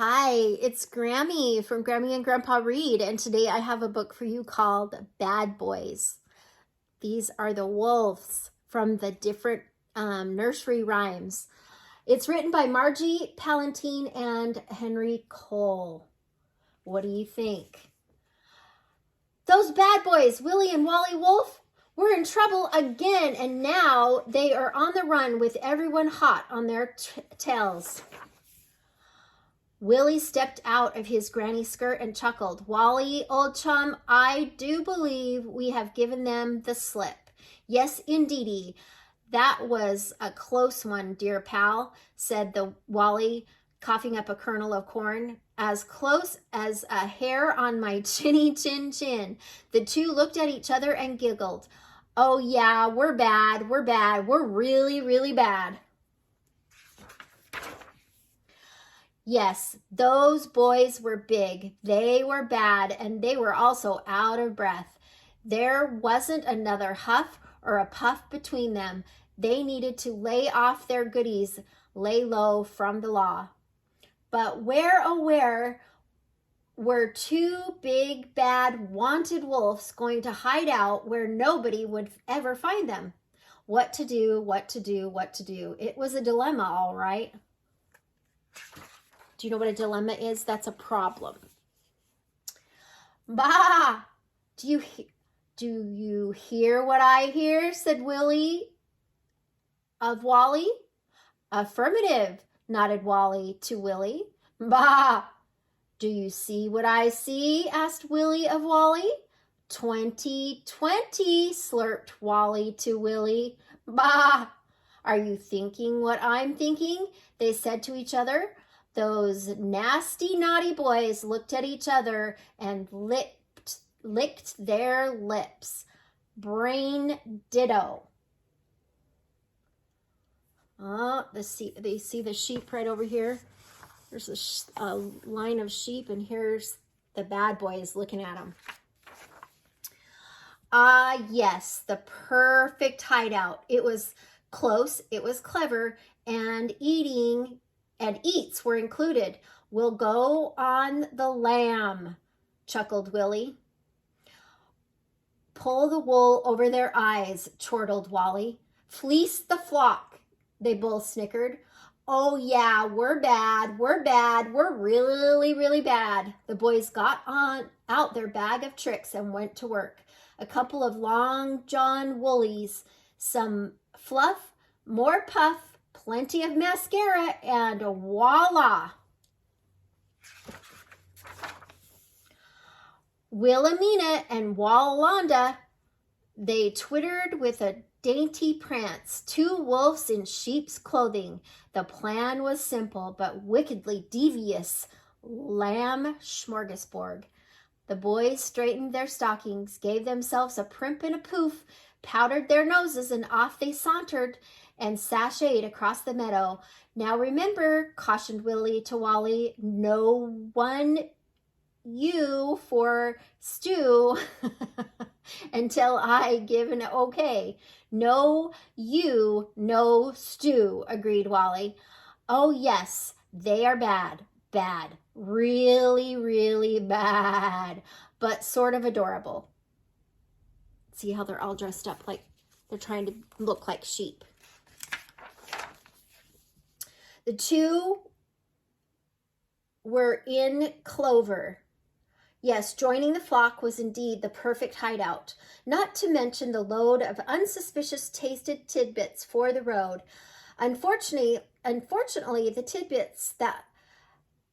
Hi, it's Grammy from Grammy and Grandpa Read, and today I have a book for you called Bad Boys. These are the wolves from the different nursery rhymes. It's written by Margie Palatini and Henry Cole. What do you think? Those bad boys, Willie and Wally Wolf, were in trouble again, and now they are on the run with everyone hot on their tails. Willie stepped out of his granny skirt and chuckled. Wally, old chum, I do believe we have given them the slip. Yes, indeedy. That was a close one, dear pal, said the Wally, coughing up a kernel of corn. As close as a hair on my chinny chin chin. The two looked at each other and giggled. Oh yeah, we're bad, we're really, really bad. Yes, those boys were big, they were bad, and they were also out of breath. There wasn't another huff or a puff between them. They needed to lay off their goodies, lay low from the law. But where, oh where, were two big, bad, wanted wolves going to hide out where nobody would ever find them? What to do, what to do, what to do. It was a dilemma, all right. Do you know what a dilemma is? That's a problem. Bah! Do you hear what I hear? Said Willie of Wally. Affirmative, nodded Wally to Willie. Bah! Do you see what I see? Asked Willie of Wally. 2020, slurped Wally to Willie. Bah! Are you thinking what I'm thinking? They said to each other. Those nasty, naughty boys looked at each other and licked their lips. Brain ditto. They see the sheep right over here. There's a line of sheep, and here's the bad boys looking at them. Yes, the perfect hideout. It was close, it was clever, and eats were included. We'll go on the lamb, chuckled Willie. Pull the wool over their eyes, chortled Wally. Fleece the flock, they both snickered. Oh yeah, we're bad, we're really, really bad. The boys got out their bag of tricks and went to work. A couple of long John woolies, some fluff, more puff, plenty of mascara, and voila! Wilhelmina and Walanda, they twittered with a dainty prance, two wolves in sheep's clothing. The plan was simple, but wickedly devious. Lamb smorgasbord. The boys straightened their stockings, gave themselves a primp and a poof, powdered their noses, and off they sauntered and sashayed across the meadow. Now remember, cautioned Willie to Wally, no one you for stew until I give an okay. No you, no stew, agreed Wally. Oh yes, they are bad, really, really bad, but sort of adorable. See how they're all dressed up like they're trying to look like sheep. The two were in clover. Yes, joining the flock was indeed the perfect hideout, not to mention the load of unsuspicious tasted tidbits for the road. Unfortunately, the tidbits,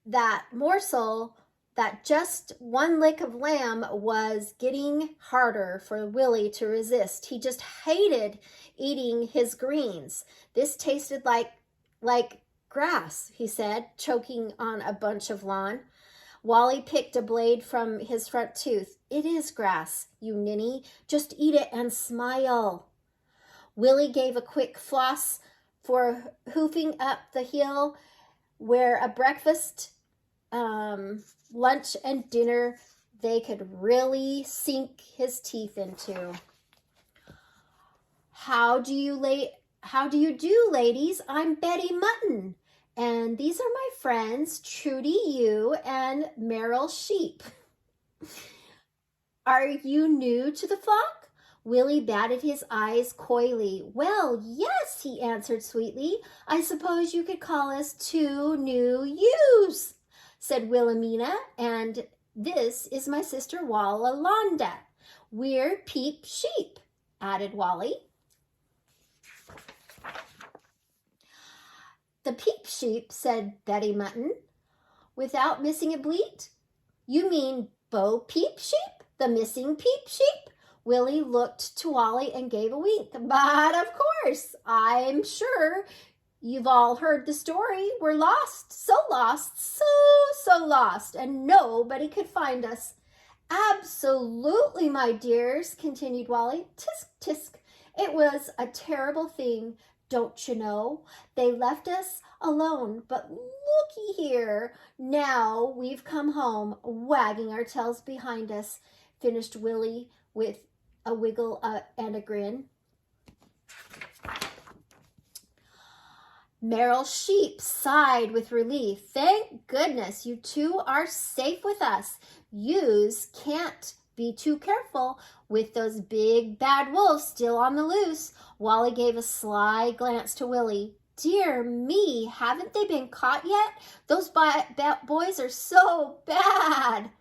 that morsel, that just one lick of lamb was getting harder for Willie to resist. He just hated eating his greens. This tasted like grass, he said, choking on a bunch of lawn. Wally picked a blade from his front tooth. It is grass, you ninny. Just eat it and smile. Willie gave a quick floss for hoofing up the hill where a breakfast, lunch, and dinner they could really sink his teeth into. How do you do, ladies? I'm Betty Mutton. And these are my friends, Trudy Ewe and Meryl Sheep. Are you new to the flock? Willie batted his eyes coyly. Well, yes, he answered sweetly. I suppose you could call us two new ewes, said Wilhelmina, and this is my sister Wallalonda. We're Peep Sheep, added Wally. The Peep Sheep, said Betty Mutton, without missing a bleat. You mean Bo Peep Sheep, the missing Peep Sheep? Willie looked to Wally and gave a wink. But of course, I'm sure you've all heard the story. We're lost, so lost, and nobody could find us. Absolutely, my dears, continued Wally. Tisk, tisk. It was a terrible thing, don't you know? They left us alone, but looky here. Now we've come home, wagging our tails behind us, finished Willie with a wiggle and a grin. Meryl Sheep sighed with relief. Thank goodness you two are safe with us. Yous can't be too careful with those big bad wolves still on the loose. Wally gave a sly glance to Willie. Dear me, haven't they been caught yet? Those boys are so bad.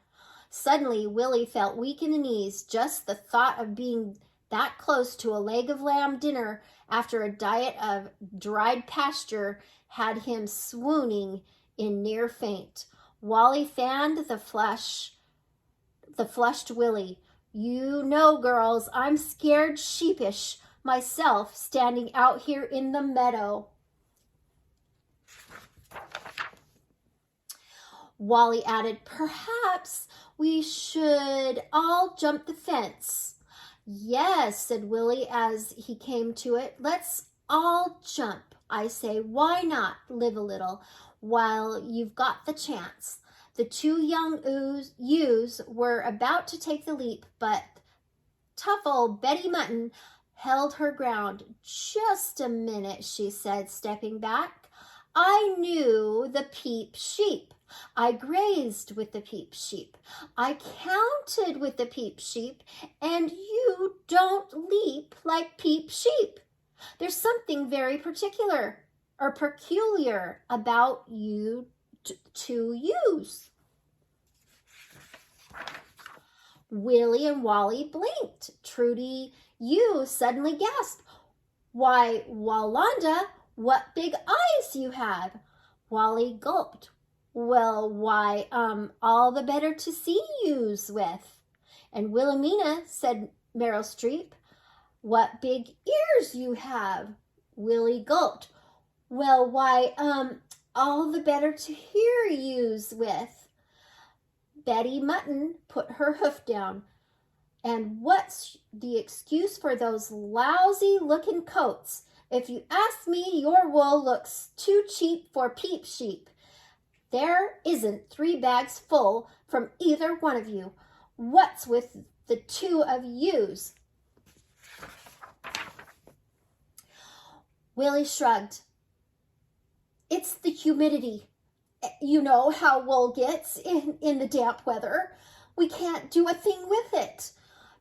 Suddenly, Willie felt weak in the knees. Just the thought of being that close to a leg of lamb dinner after a diet of dried pasture had him swooning in near faint. Wally fanned the flushed Willie. You know, girls, I'm scared sheepish myself standing out here in the meadow. Wally added, perhaps we should all jump the fence. Yes, said Willie as he came to it. Let's all jump. I say, why not live a little while you've got the chance? The two young ewes were about to take the leap, but tough old Betty Mutton held her ground. Just a minute, she said, stepping back. I knew the Peep Sheep. I grazed with the Peep Sheep. I counted with the Peep Sheep, and you don't leap like Peep Sheep. There's something very peculiar about you two ewes. Willie and Wally blinked. Trudy Ewe suddenly gasped. Why, Walanda, what big eyes you have. Wally gulped. Well, why, all the better to see yous with. And Wilhelmina, said Meryl Streep, what big ears you have. Willie gulped. Well, why, all the better to hear yous with. Betty Mutton put her hoof down. And what's the excuse for those lousy-looking coats? If you ask me, your wool looks too cheap for Peep Sheep. There isn't 3 bags full from either one of you. What's with the two of yous? Willie shrugged. It's the humidity. You know how wool gets in the damp weather. We can't do a thing with it.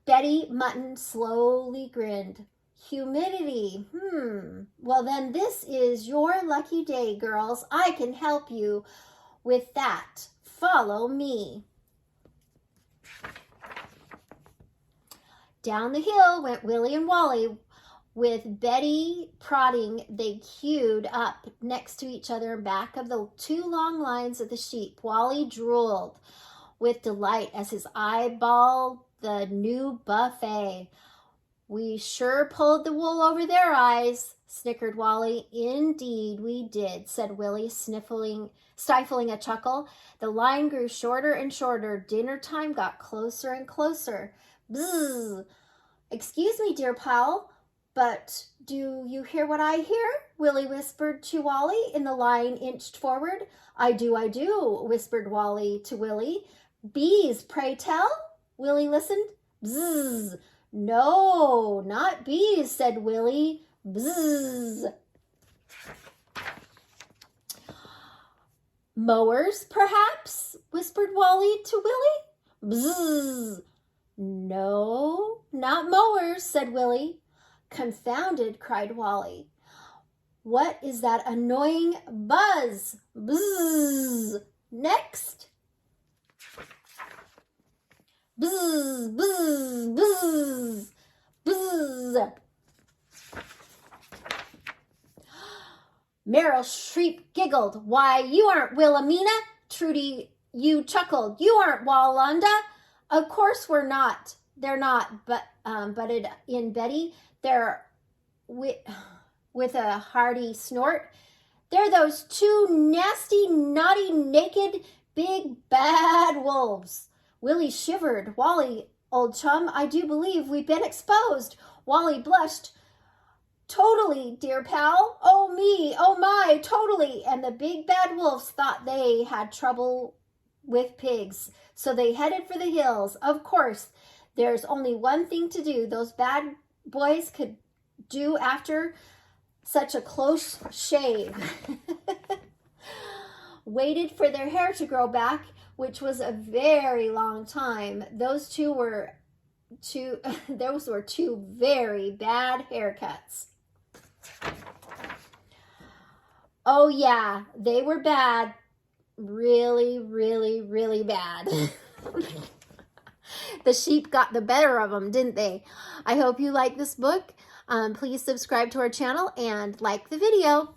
Betty Mutton slowly grinned. Humidity. Well, then this is your lucky day, girls. I can help you with that. Follow me. Down the hill went Willie and Wally. With Betty prodding, they queued up next to each other in back of the 2 long lines of the sheep. Wally drooled with delight as his eyeballed the new buffet. We sure pulled the wool over their eyes, snickered Wally. Indeed we did, said Willie, stifling a chuckle. The line grew shorter and shorter. Dinner time got closer and closer. Bzzz. Excuse me, dear pal, but do you hear what I hear? Willie whispered to Wally, and the line inched forward. I do, whispered Wally to Willie. Bees, pray tell? Willie listened. Bzzz. No, not bees, said Willie. Bzzz. Mowers, perhaps? Whispered Wally to Willie. Bzzz. No, not mowers, said Willie. Confounded, cried Wally. What is that annoying buzz? Bzzz. Next. Bzzz, bzzz, bzzz, bzzz. Meryl Streep giggled. Why, you aren't Wilhelmina. Trudy, you chuckled. You aren't Walanda. Of course we're not. They're not, butted in Betty. They're with a hearty snort. They're those two nasty, naughty, naked, big, bad wolves. Willie shivered. Wally, old chum, I do believe we've been exposed. Wally blushed. Totally, dear pal. Oh me, oh my, totally. And the big bad wolves thought they had trouble with pigs, so they headed for the hills. Of course, there's only one thing to do. Those bad boys could do after such a close shave. Waited for their hair to grow back, which was a very long time. Those were two very bad haircuts. Oh yeah, they were bad. Really, really, really bad. The sheep got the better of them, didn't they? I hope you like this book. Please subscribe to our channel and like the video.